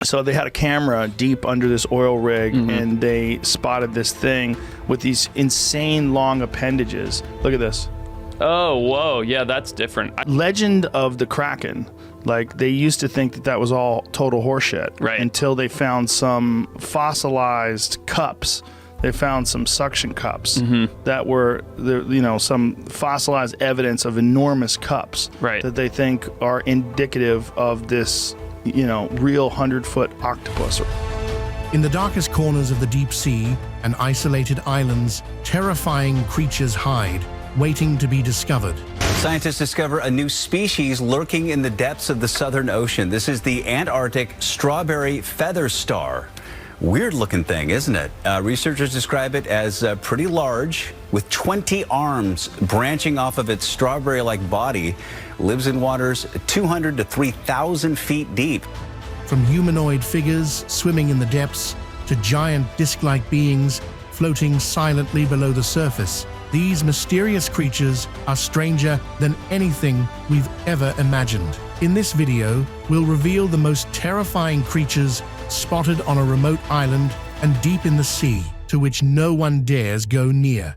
So they had a camera deep under this oil rig, and they spotted this thing with these insane long appendages. Look at this. Oh, whoa. Yeah, that's different. Legend of the Kraken. Like, they used to think that that was all total horseshit. Right. Until they found some fossilized cups. They found some suction cups that were, some fossilized evidence of enormous cups that they think are indicative of this, real 100-foot octopus. In the darkest corners of the deep sea and isolated islands, terrifying creatures hide, waiting to be discovered. Scientists discover a new species lurking in the depths of the Southern Ocean. This is the Antarctic strawberry feather star. Weird looking thing, isn't it? Researchers describe it as pretty large, with 20 arms branching off of its strawberry-like body. Lives in waters 200 to 3,000 feet deep. From humanoid figures swimming in the depths to giant disc-like beings floating silently below the surface, these mysterious creatures are stranger than anything we've ever imagined. In this video, we'll reveal the most terrifying creatures spotted on a remote island and deep in the sea, to which no one dares go near.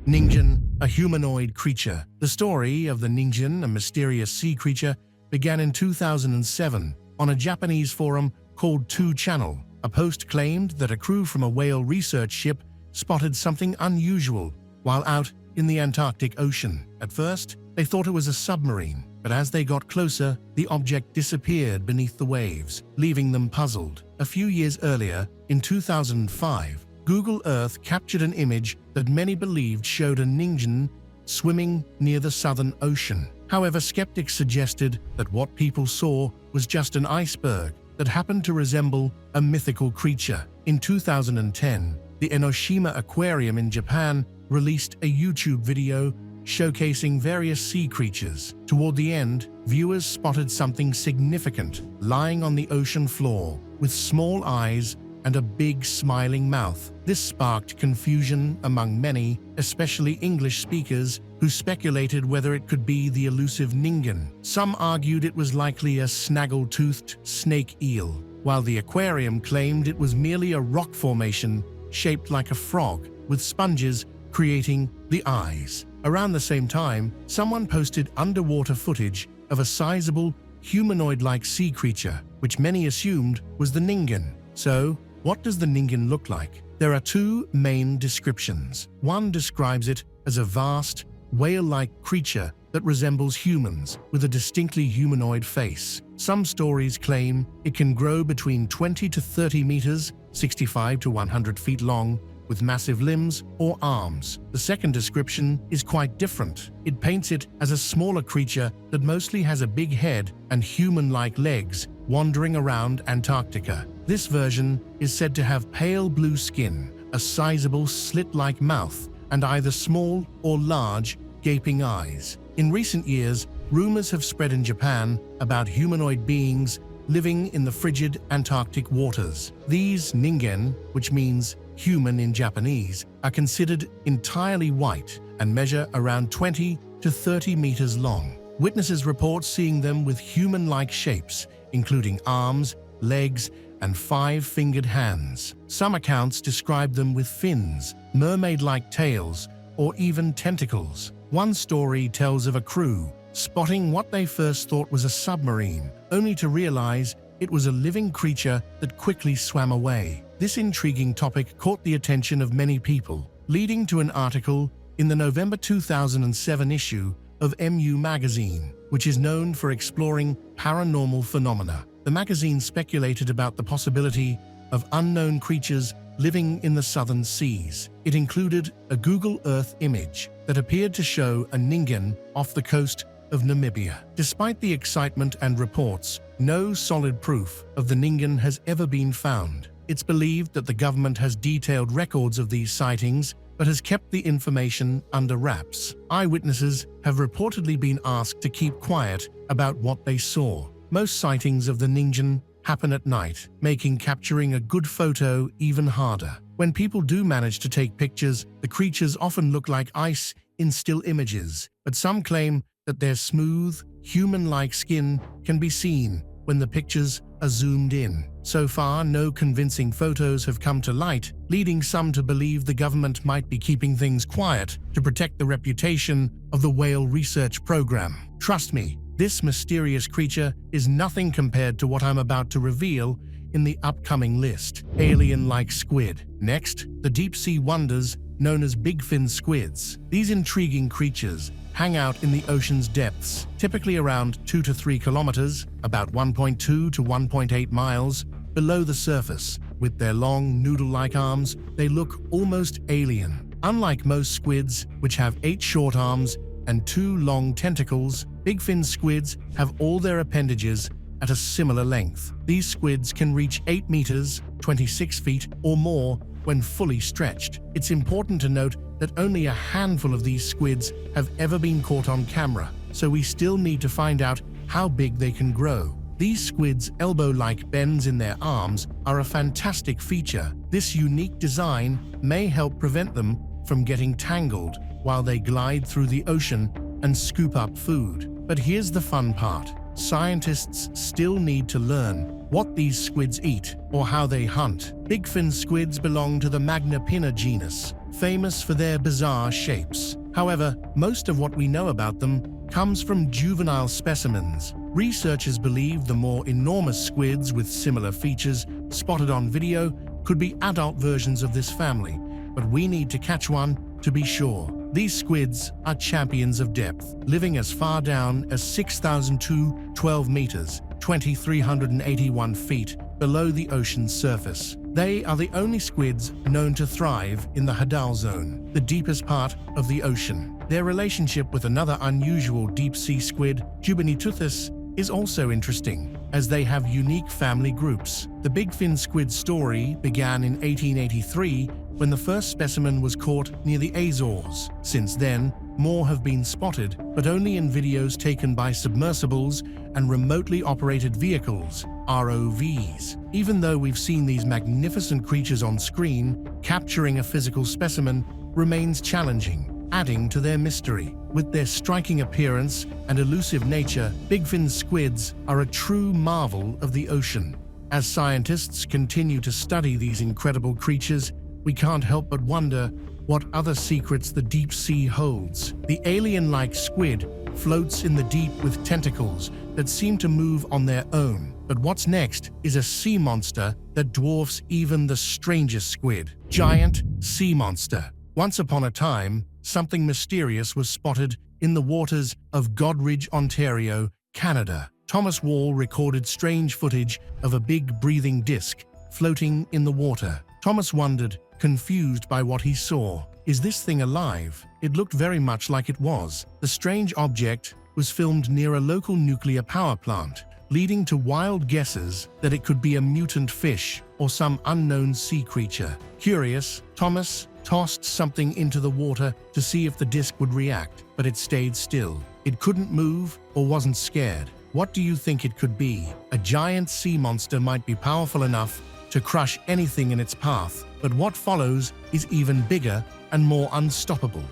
Ningen, a humanoid creature. The story of the Ningen, a mysterious sea creature, began in 2007 on a Japanese forum called 2Channel. A post claimed that a crew from a whale research ship spotted something unusual while out in the Antarctic Ocean. At first, they thought it was a submarine, but as they got closer, the object disappeared beneath the waves, leaving them puzzled. A few years earlier, in 2005, Google Earth captured an image that many believed showed a Ningen swimming near the Southern Ocean. However, skeptics suggested that what people saw was just an iceberg that happened to resemble a mythical creature. In 2010, the Enoshima Aquarium in Japan released a YouTube video showcasing various sea creatures. Toward the end, viewers spotted something significant lying on the ocean floor with small eyes and a big smiling mouth. This sparked confusion among many, especially English speakers, who speculated whether it could be the elusive Ningen. Some argued it was likely a snaggle-toothed snake eel, while the aquarium claimed it was merely a rock formation shaped like a frog, with sponges creating the eyes. Around the same time, someone posted underwater footage of a sizable, humanoid-like sea creature, which many assumed was the Ningen. So, what does the Ningen look like? There are two main descriptions. One describes it as a vast, whale-like creature that resembles humans, with a distinctly humanoid face. Some stories claim it can grow between 20 to 30 meters, 65 to 100 feet long, with massive limbs or arms. The second description is quite different. It paints it as a smaller creature that mostly has a big head and human-like legs wandering around Antarctica. This version is said to have pale blue skin, a sizable slit-like mouth, and either small or large gaping eyes. In recent years, rumors have spread in Japan about humanoid beings living in the frigid Antarctic waters. These Ningen, which means human in Japanese, are considered entirely white and measure around 20 to 30 meters long. Witnesses report seeing them with human-like shapes, including arms, legs, and 5-fingered hands. Some accounts describe them with fins, mermaid-like tails, or even tentacles. One story tells of a crew spotting what they first thought was a submarine, only to realize it was a living creature that quickly swam away. This intriguing topic caught the attention of many people, leading to an article in the November 2007 issue of MU magazine, which is known for exploring paranormal phenomena. The magazine speculated about the possibility of unknown creatures living in the southern seas. It included a Google Earth image that appeared to show a Ningen off the coast of Namibia. Despite the excitement and reports, no solid proof of the Ningen has ever been found. It's believed that the government has detailed records of these sightings, but has kept the information under wraps. Eyewitnesses have reportedly been asked to keep quiet about what they saw. Most sightings of the Ningen happen at night, making capturing a good photo even harder. When people do manage to take pictures, the creatures often look like ice in still images, but some claim that their smooth, human-like skin can be seen when the pictures are zoomed in. So far, no convincing photos have come to light, leading some to believe the government might be keeping things quiet to protect the reputation of the whale research program. Trust me, this mysterious creature is nothing compared to what I'm about to reveal in the upcoming list. Alien-like squid. Next, the deep-sea wonders known as bigfin squids. These intriguing creatures hang out in the ocean's depths, typically around 2 to 3 kilometers, about 1.2 to 1.8 miles below the surface. With their long, noodle-like arms, they look almost alien. Unlike most squids, which have 8 short arms and 2 long tentacles, bigfin squids have all their appendages at a similar length. These squids can reach 8 meters, 26 feet, or more when fully stretched. It's important to note that only a handful of these squids have ever been caught on camera, so we still need to find out how big they can grow. These squids' elbow-like bends in their arms are a fantastic feature. This unique design may help prevent them from getting tangled while they glide through the ocean and scoop up food. But here's the fun part. Scientists still need to learn what these squids eat or how they hunt. Bigfin squids belong to the Magnapinna genus, famous for their bizarre shapes. However, most of what we know about them comes from juvenile specimens. Researchers believe the more enormous squids with similar features spotted on video could be adult versions of this family, but we need to catch one to be sure. These squids are champions of depth, living as far down as 6,012 meters, 2,381 feet below the ocean's surface. They are the only squids known to thrive in the Hadal Zone, the deepest part of the ocean. Their relationship with another unusual deep-sea squid, Jubaniteuthis, is also interesting, as they have unique family groups. The bigfin squid story began in 1883 when the first specimen was caught near the Azores. Since then, more have been spotted, but only in videos taken by submersibles and remotely operated vehicles, ROVs. Even though we've seen these magnificent creatures on screen, capturing a physical specimen remains challenging, adding to their mystery. With their striking appearance and elusive nature, bigfin squids are a true marvel of the ocean. As scientists continue to study these incredible creatures, we can't help but wonder what other secrets the deep sea holds. The alien-like squid floats in the deep with tentacles that seem to move on their own. But what's next is a sea monster that dwarfs even the strangest squid. Giant sea monster. Once upon a time, something mysterious was spotted in the waters of Godrich, Ontario, Canada. Thomas Wall recorded strange footage of a big breathing disc floating in the water. Thomas wondered, confused by what he saw, is this thing alive? It looked very much like it was. The strange object was filmed near a local nuclear power plant, leading to wild guesses that it could be a mutant fish or some unknown sea creature. Curious, Thomas tossed something into the water to see if the disc would react, but it stayed still. It couldn't move or wasn't scared. What do you think it could be? A giant sea monster might be powerful enough to crush anything in its path, but what follows is even bigger and more unstoppable.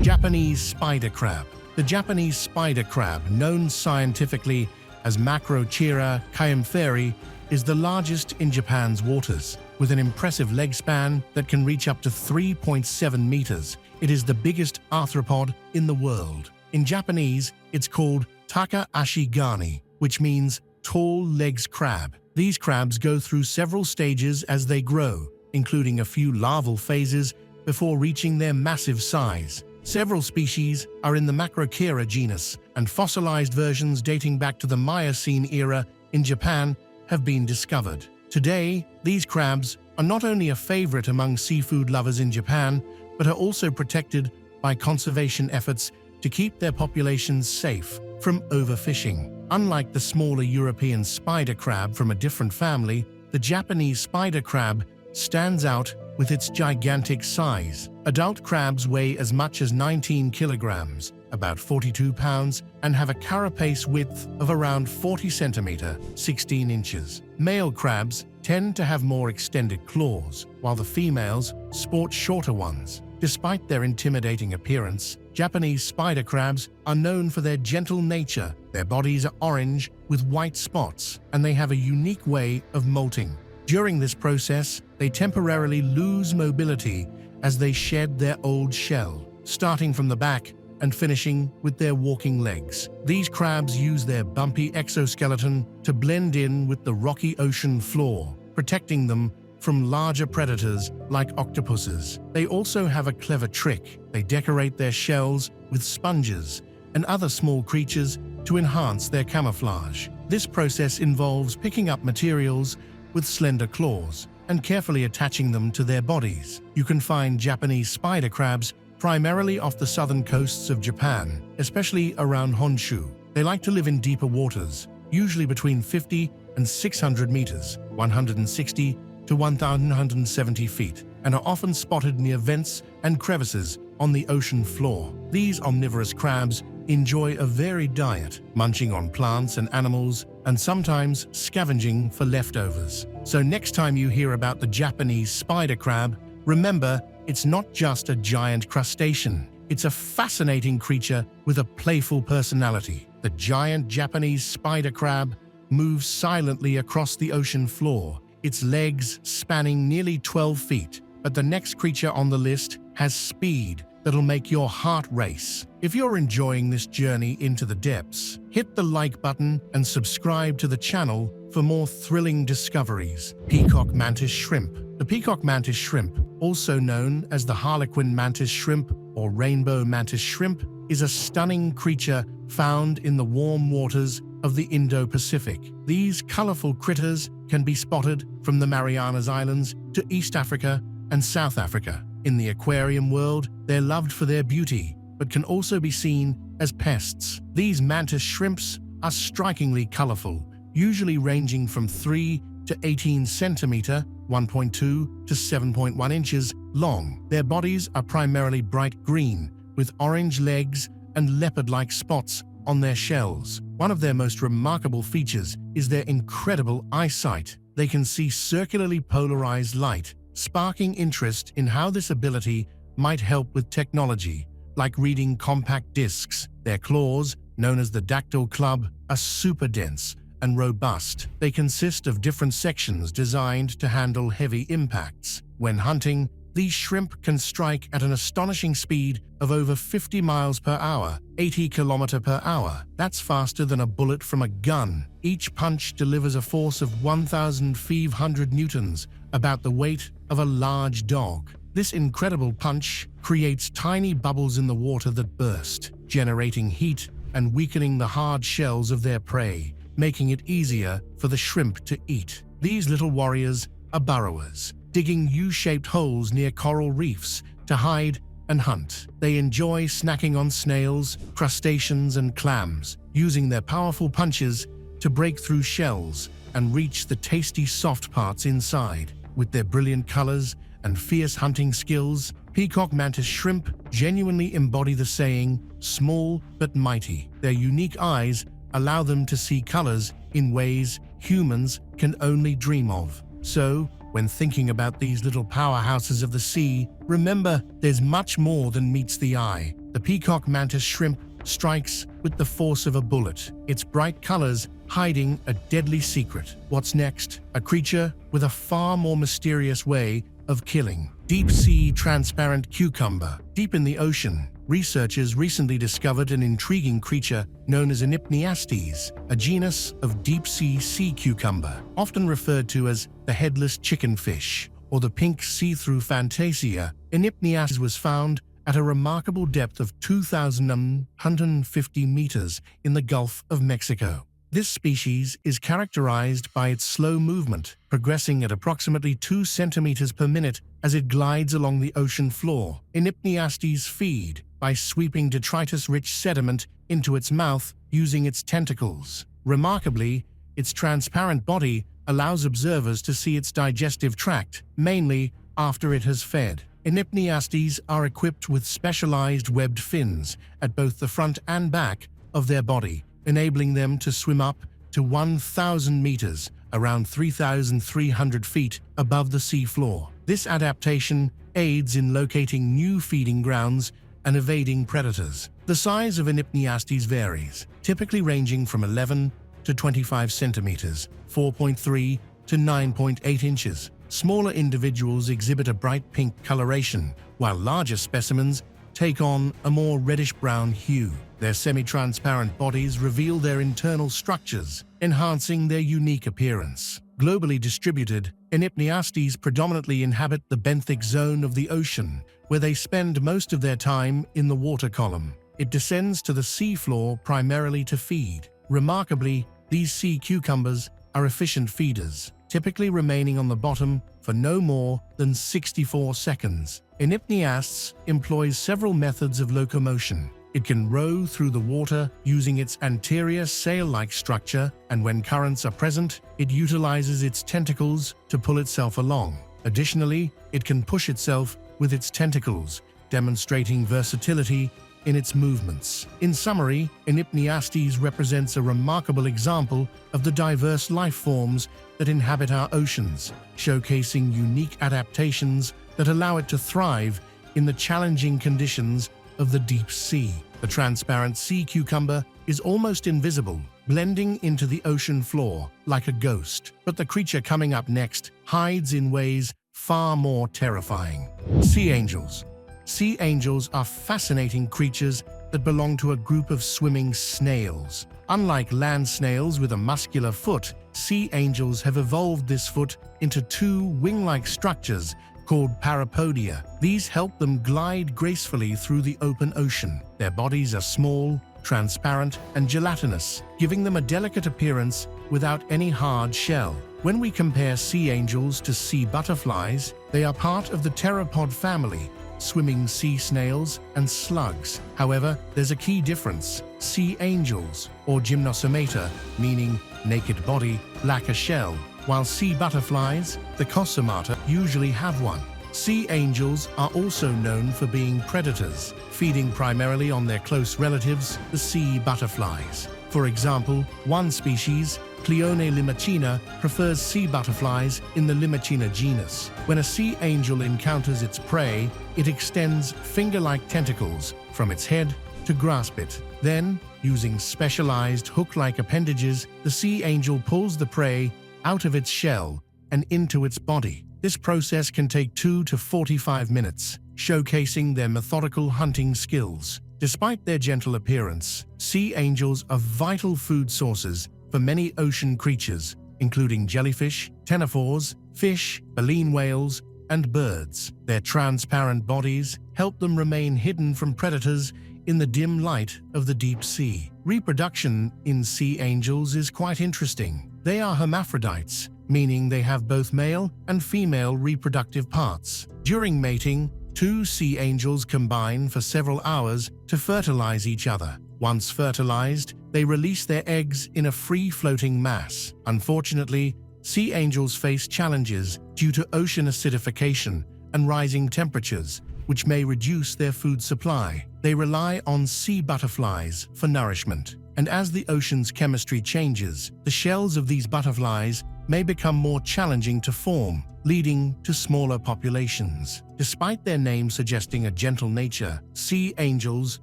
Japanese spider crab. The Japanese spider crab, known scientifically as Macrochira kayamferi, is the largest in Japan's waters, with an impressive leg span that can reach up to 3.7 meters. It is the biggest arthropod in the world. In Japanese, it's called Taka Ashigani, which means tall legs crab. These crabs go through several stages as they grow, including a few larval phases before reaching their massive size. Several species are in the Macrochira genus, and fossilized versions dating back to the Miocene era in Japan have been discovered. Today, these crabs are not only a favorite among seafood lovers in Japan, but are also protected by conservation efforts to keep their populations safe from overfishing. Unlike the smaller European spider crab from a different family, the Japanese spider crab stands out with its gigantic size. Adult crabs weigh as much as 19 kilograms, about 42 pounds, and have a carapace width of around 40 centimeter, 16 inches. Male crabs tend to have more extended claws, while the females sport shorter ones. Despite their intimidating appearance, Japanese spider crabs are known for their gentle nature. Their bodies are orange with white spots, and they have a unique way of molting. During this process, they temporarily lose mobility as they shed their old shell, starting from the back and finishing with their walking legs. These crabs use their bumpy exoskeleton to blend in with the rocky ocean floor, protecting them from larger predators like octopuses. They also have a clever trick. They decorate their shells with sponges and other small creatures to enhance their camouflage. This process involves picking up materials with slender claws and carefully attaching them to their bodies. You can find Japanese spider crabs primarily off the southern coasts of Japan, especially around Honshu. They like to live in deeper waters, usually between 50 and 600 meters, 160 to 1,170 feet, and are often spotted near vents and crevices on the ocean floor. These omnivorous crabs enjoy a varied diet, munching on plants and animals, and sometimes scavenging for leftovers. So next time you hear about the Japanese spider crab, remember, it's not just a giant crustacean. It's a fascinating creature with a playful personality. The giant Japanese spider crab moves silently across the ocean floor, its legs spanning nearly 12 feet. But the next creature on the list has speed that'll make your heart race. If you're enjoying this journey into the depths, hit the like button and subscribe to the channel for more thrilling discoveries. Peacock mantis shrimp. The peacock mantis shrimp, also known as the harlequin mantis shrimp or rainbow mantis shrimp, is a stunning creature found in the warm waters of the Indo-Pacific. These colorful critters can be spotted from the Marianas Islands to East Africa and South Africa. In the aquarium world, they're loved for their beauty, but can also be seen as pests. These mantis shrimps are strikingly colorful, usually ranging from 3 to 18 centimeter, 1.2 to 7.1 inches long. Their bodies are primarily bright green, with orange legs and leopard-like spots on their shells. One of their most remarkable features is their incredible eyesight. They can see circularly polarized light, sparking interest in how this ability might help with technology, like reading compact discs. Their claws, known as the dactyl club, are super dense and robust. They consist of different sections designed to handle heavy impacts. When hunting, these shrimp can strike at an astonishing speed of over 50 miles per hour, 80 km per hour. That's faster than a bullet from a gun. Each punch delivers a force of 1,500 newtons, about the weight of a large dog. This incredible punch creates tiny bubbles in the water that burst, generating heat and weakening the hard shells of their prey, making it easier for the shrimp to eat. These little warriors are burrowers, digging U-shaped holes near coral reefs to hide and hunt. They enjoy snacking on snails, crustaceans, and clams, using their powerful punches to break through shells and reach the tasty soft parts inside. With their brilliant colors and fierce hunting skills, peacock mantis shrimp genuinely embody the saying, small but mighty. Their unique eyes allow them to see colors in ways humans can only dream of. So, when thinking about these little powerhouses of the sea, remember there's much more than meets the eye. The peacock mantis shrimp strikes with the force of a bullet, its bright colors hiding a deadly secret. What's next? A creature with a far more mysterious way of killing. Deep-sea transparent cucumber. Deep in the ocean, researchers recently discovered an intriguing creature known as Enypniastes, a genus of deep-sea sea cucumber, often referred to as the headless chickenfish or the pink see-through fantasia. Enypniastes was found at a remarkable depth of 2,150 meters in the Gulf of Mexico. This species is characterized by its slow movement, progressing at approximately 2 centimeters per minute as it glides along the ocean floor. Enypniastes feed by sweeping detritus-rich sediment into its mouth using its tentacles. Remarkably, its transparent body allows observers to see its digestive tract, mainly after it has fed. Enypniastes are equipped with specialized webbed fins at both the front and back of their body, enabling them to swim up to 1,000 meters, around 3,300 feet above the sea floor. This adaptation aids in locating new feeding grounds and evading predators. The size of Enypniastes varies, typically ranging from 11 to 25 centimeters, 4.3 to 9.8 inches. Smaller individuals exhibit a bright pink coloration, while larger specimens take on a more reddish-brown hue. Their semi-transparent bodies reveal their internal structures, enhancing their unique appearance. Globally distributed, Enypniastes predominantly inhabit the benthic zone of the ocean, where they spend most of their time in the water column. It descends to the seafloor primarily to feed. Remarkably, these sea cucumbers are efficient feeders, typically remaining on the bottom for no more than 64 seconds. Enypniastes employs several methods of locomotion. It can row through the water using its anterior sail-like structure, and when currents are present, it utilizes its tentacles to pull itself along. Additionally, it can push itself with its tentacles, demonstrating versatility in its movements. In summary, Enypniastes represents a remarkable example of the diverse life forms that inhabit our oceans, showcasing unique adaptations that allow it to thrive in the challenging conditions of the deep sea. The transparent sea cucumber is almost invisible, blending into the ocean floor like a ghost. But the creature coming up next hides in ways far more terrifying. Sea angels. Sea angels are fascinating creatures that belong to a group of swimming snails. Unlike land snails with a muscular foot, sea angels have evolved this foot into two wing-like structures called parapodia. These help them glide gracefully through the open ocean. Their bodies are small, transparent, and gelatinous, giving them a delicate appearance without any hard shell. When we compare sea angels to sea butterflies, they are part of the pteropod family, swimming sea snails and slugs. However, there's a key difference. Sea angels, or gymnosomata, meaning naked body, lack a shell, while sea butterflies, the cosomata, usually have one. Sea angels are also known for being predators, feeding primarily on their close relatives, the sea butterflies. For example, one species, Cleone limacina, prefers sea butterflies in the Limacina genus. When a sea angel encounters its prey, it extends finger-like tentacles from its head to grasp it. Then, using specialized hook-like appendages, the sea angel pulls the prey out of its shell and into its body. This process can take 2 to 45 minutes, showcasing their methodical hunting skills. Despite their gentle appearance, sea angels are vital food sources for many ocean creatures, including jellyfish, ctenophores, fish, baleen whales, and birds. Their transparent bodies help them remain hidden from predators in the dim light of the deep sea. Reproduction in sea angels is quite interesting. They are hermaphrodites, meaning they have both male and female reproductive parts. During mating, two sea angels combine for several hours to fertilize each other. Once fertilized, they release their eggs in a free-floating mass. Unfortunately, sea angels face challenges due to ocean acidification and rising temperatures, which may reduce their food supply. They rely on sea butterflies for nourishment. And as the ocean's chemistry changes, the shells of these butterflies may become more challenging to form, leading to smaller populations. Despite their name suggesting a gentle nature, sea angels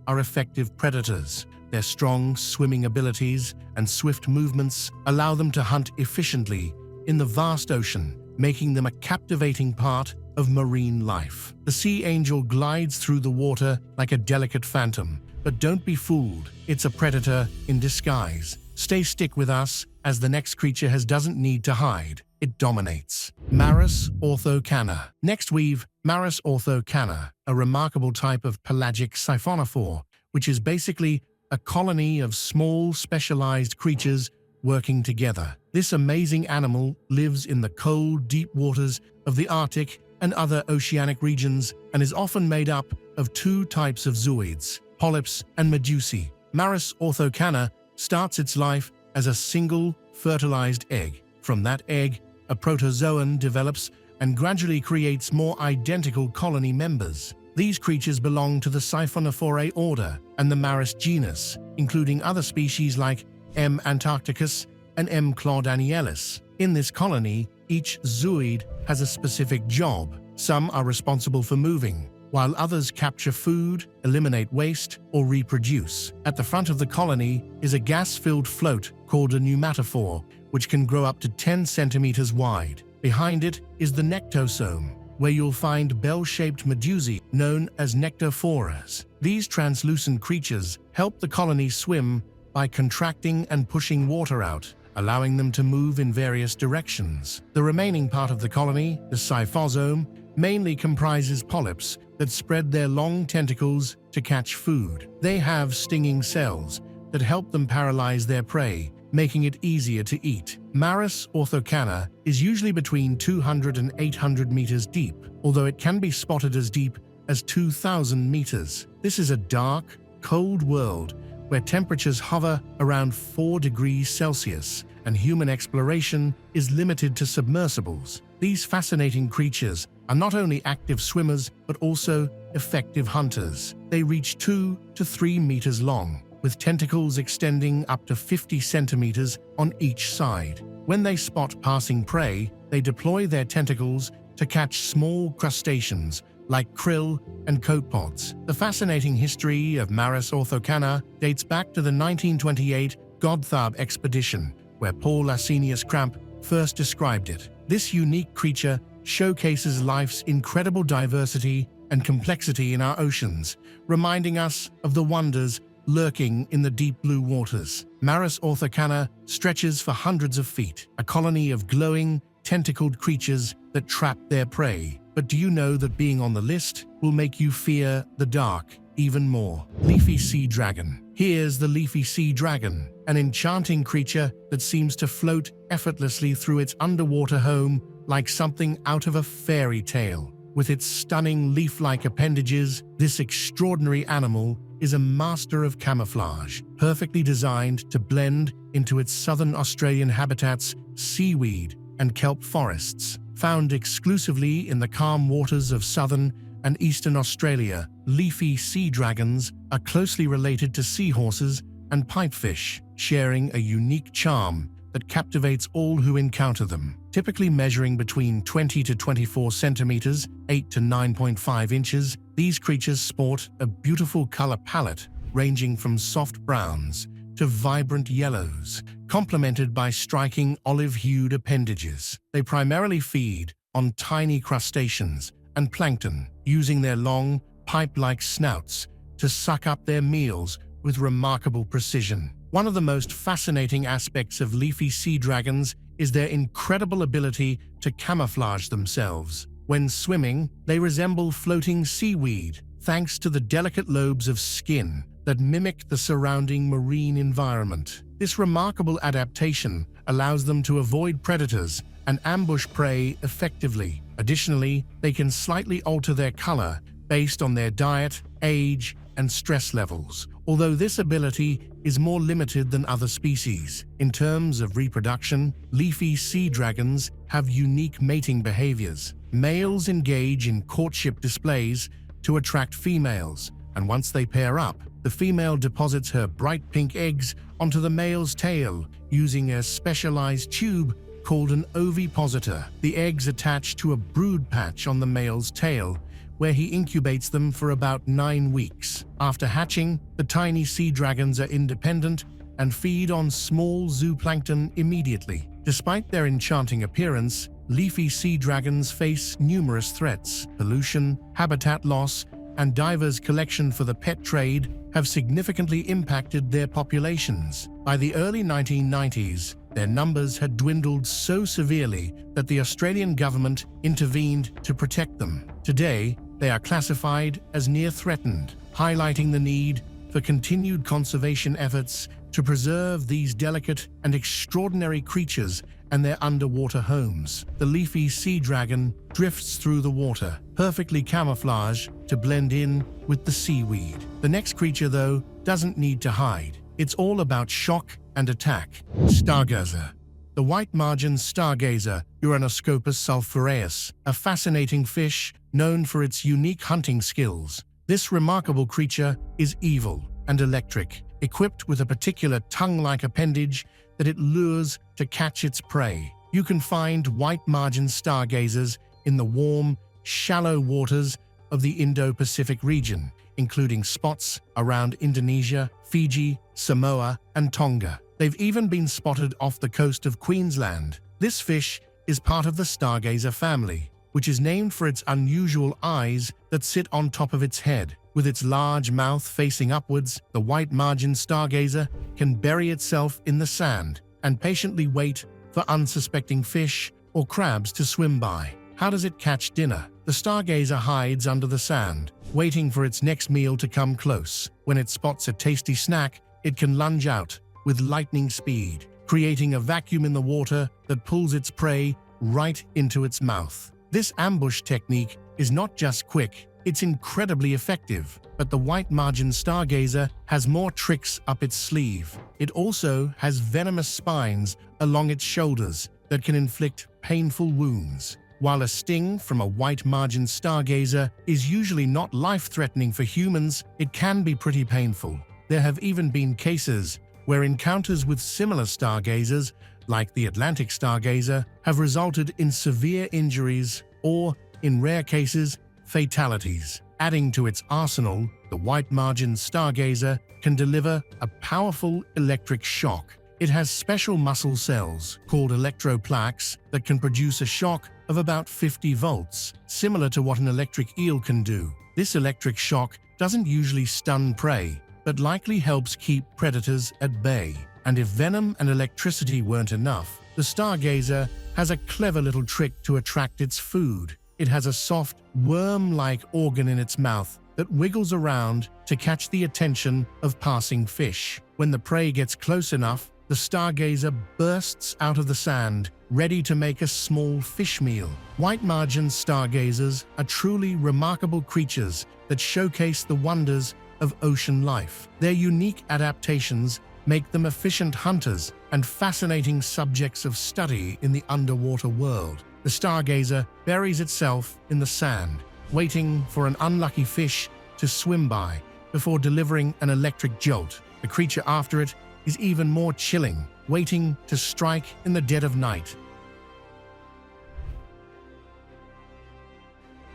are effective predators. Their strong swimming abilities and swift movements allow them to hunt efficiently in the vast ocean, making them a captivating part of marine life. The sea angel glides through the water like a delicate phantom, but don't be fooled, it's a predator in disguise. Stick with us, as the next creature doesn't need to hide. It dominates. Maris orthocana. Next we've Maris orthocana, a remarkable type of pelagic siphonophore, which is basically a colony of small specialized creatures working together. This amazing animal lives in the cold, deep waters of the Arctic and other oceanic regions and is often made up of two types of zooids, polyps and medusae. Maris orthocana starts its life as a single fertilized egg. From that egg, a protozoan develops and gradually creates more identical colony members. These creatures belong to the Siphonophorae order and the Maris genus, including other species like M. antarcticus and M. claudanielis. In this colony, each zooid has a specific job. Some are responsible for moving, while others capture food, eliminate waste, or reproduce. At the front of the colony is a gas-filled float called a pneumatophore, which can grow up to 10 centimeters wide. Behind it is the nectosome, where you'll find bell-shaped medusae known as nectophoras. These translucent creatures help the colony swim by contracting and pushing water out, allowing them to move in various directions. The remaining part of the colony, the scyphosome, mainly comprises polyps that spread their long tentacles to catch food. They have stinging cells that help them paralyze their prey, making it easier to eat. Maris orthocana is usually between 200 and 800 meters deep, although it can be spotted as deep as 2,000 meters. This is a dark, cold world where temperatures hover around 4 degrees Celsius, and human exploration is limited to submersibles. These fascinating creatures are not only active swimmers, but also effective hunters. They reach 2 to 3 meters long, with tentacles extending up to 50 centimeters on each side. When they spot passing prey, they deploy their tentacles to catch small crustaceans like krill and copepods. The fascinating history of Maris orthocana dates back to the 1928 Godthab expedition, where Paul Asinius Cramp first described it. This unique creature showcases life's incredible diversity and complexity in our oceans, reminding us of the wonders lurking in the deep blue waters. Maris orthocana stretches for hundreds of feet, a colony of glowing, tentacled creatures that trap their prey. But do you know that being on the list will make you fear the dark even more? Leafy Sea Dragon. Here's the Leafy Sea Dragon, an enchanting creature that seems to float effortlessly through its underwater home like something out of a fairy tale. With its stunning leaf-like appendages, this extraordinary animal is a master of camouflage, perfectly designed to blend into its southern Australian habitats, seaweed and kelp forests. Found exclusively in the calm waters of southern and eastern Australia, leafy sea dragons are closely related to seahorses and pipefish, sharing a unique charm that captivates all who encounter them. Typically measuring between 20 to 24 centimeters, 8 to 9.5 inches, these creatures sport a beautiful color palette ranging from soft browns to vibrant yellows, complemented by striking olive-hued appendages. They primarily feed on tiny crustaceans and plankton, using their long, pipe-like snouts to suck up their meals with remarkable precision. One of the most fascinating aspects of leafy sea dragons is their incredible ability to camouflage themselves. When swimming, they resemble floating seaweed, thanks to the delicate lobes of skin that mimic the surrounding marine environment. This remarkable adaptation allows them to avoid predators and ambush prey effectively. Additionally, they can slightly alter their color based on their diet, age, and stress levels, although this ability is more limited than other species. In terms of reproduction, leafy sea dragons have unique mating behaviors. Males engage in courtship displays to attract females, and once they pair up, the female deposits her bright pink eggs onto the male's tail using a specialized tube called an ovipositor. The eggs attach to a brood patch on the male's tail, where he incubates them for about 9 weeks. After hatching, the tiny sea dragons are independent and feed on small zooplankton immediately. Despite their enchanting appearance, leafy sea dragons face numerous threats. Pollution, habitat loss, and divers' collection for the pet trade have significantly impacted their populations. By the early 1990s, their numbers had dwindled so severely that the Australian government intervened to protect them. Today, they are classified as near threatened, highlighting the need for continued conservation efforts to preserve these delicate and extraordinary creatures and their underwater homes. The leafy sea dragon drifts through the water, perfectly camouflaged to blend in with the seaweed. The next creature, though, doesn't need to hide. It's all about shock and attack. Stargazer. The white-margin stargazer, Uranoscopus sulphureus, a fascinating fish known for its unique hunting skills. This remarkable creature is evil and electric, equipped with a particular tongue-like appendage that it lures to catch its prey. You can find white-margin stargazers in the warm, shallow waters of the Indo-Pacific region, including spots around Indonesia, Fiji, Samoa, and Tonga. They've even been spotted off the coast of Queensland. This fish is part of the stargazer family, which is named for its unusual eyes that sit on top of its head. With its large mouth facing upwards, the white-margined stargazer can bury itself in the sand and patiently wait for unsuspecting fish or crabs to swim by. How does it catch dinner? The stargazer hides under the sand, waiting for its next meal to come close. When it spots a tasty snack, it can lunge out with lightning speed, creating a vacuum in the water that pulls its prey right into its mouth. This ambush technique is not just quick, it's incredibly effective. But the white-margined stargazer has more tricks up its sleeve. It also has venomous spines along its shoulders that can inflict painful wounds. While a sting from a white-margined stargazer is usually not life-threatening for humans, it can be pretty painful. There have even been cases where encounters with similar stargazers, like the Atlantic stargazer, have resulted in severe injuries or, in rare cases, fatalities. Adding to its arsenal, the white-margined stargazer can deliver a powerful electric shock. It has special muscle cells, called electroplaques, that can produce a shock of about 50 volts, similar to what an electric eel can do. This electric shock doesn't usually stun prey, but likely helps keep predators at bay. And if venom and electricity weren't enough, the stargazer has a clever little trick to attract its food. It has a soft, worm-like organ in its mouth that wiggles around to catch the attention of passing fish. When the prey gets close enough, the stargazer bursts out of the sand, ready to make a small fish meal. White-margined stargazers are truly remarkable creatures that showcase the wonders of ocean life. Their unique adaptations make them efficient hunters and fascinating subjects of study in the underwater world. The stargazer buries itself in the sand, waiting for an unlucky fish to swim by before delivering an electric jolt. The creature after it is even more chilling, waiting to strike in the dead of night.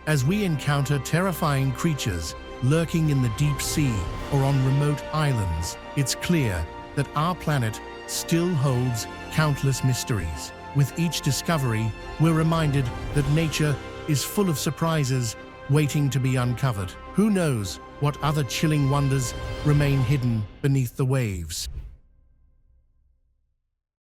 As we encounter terrifying creatures lurking in the deep sea or on remote islands, it's clear that our planet still holds countless mysteries. With each discovery, we're reminded that nature is full of surprises waiting to be uncovered. Who knows what other chilling wonders remain hidden beneath the waves?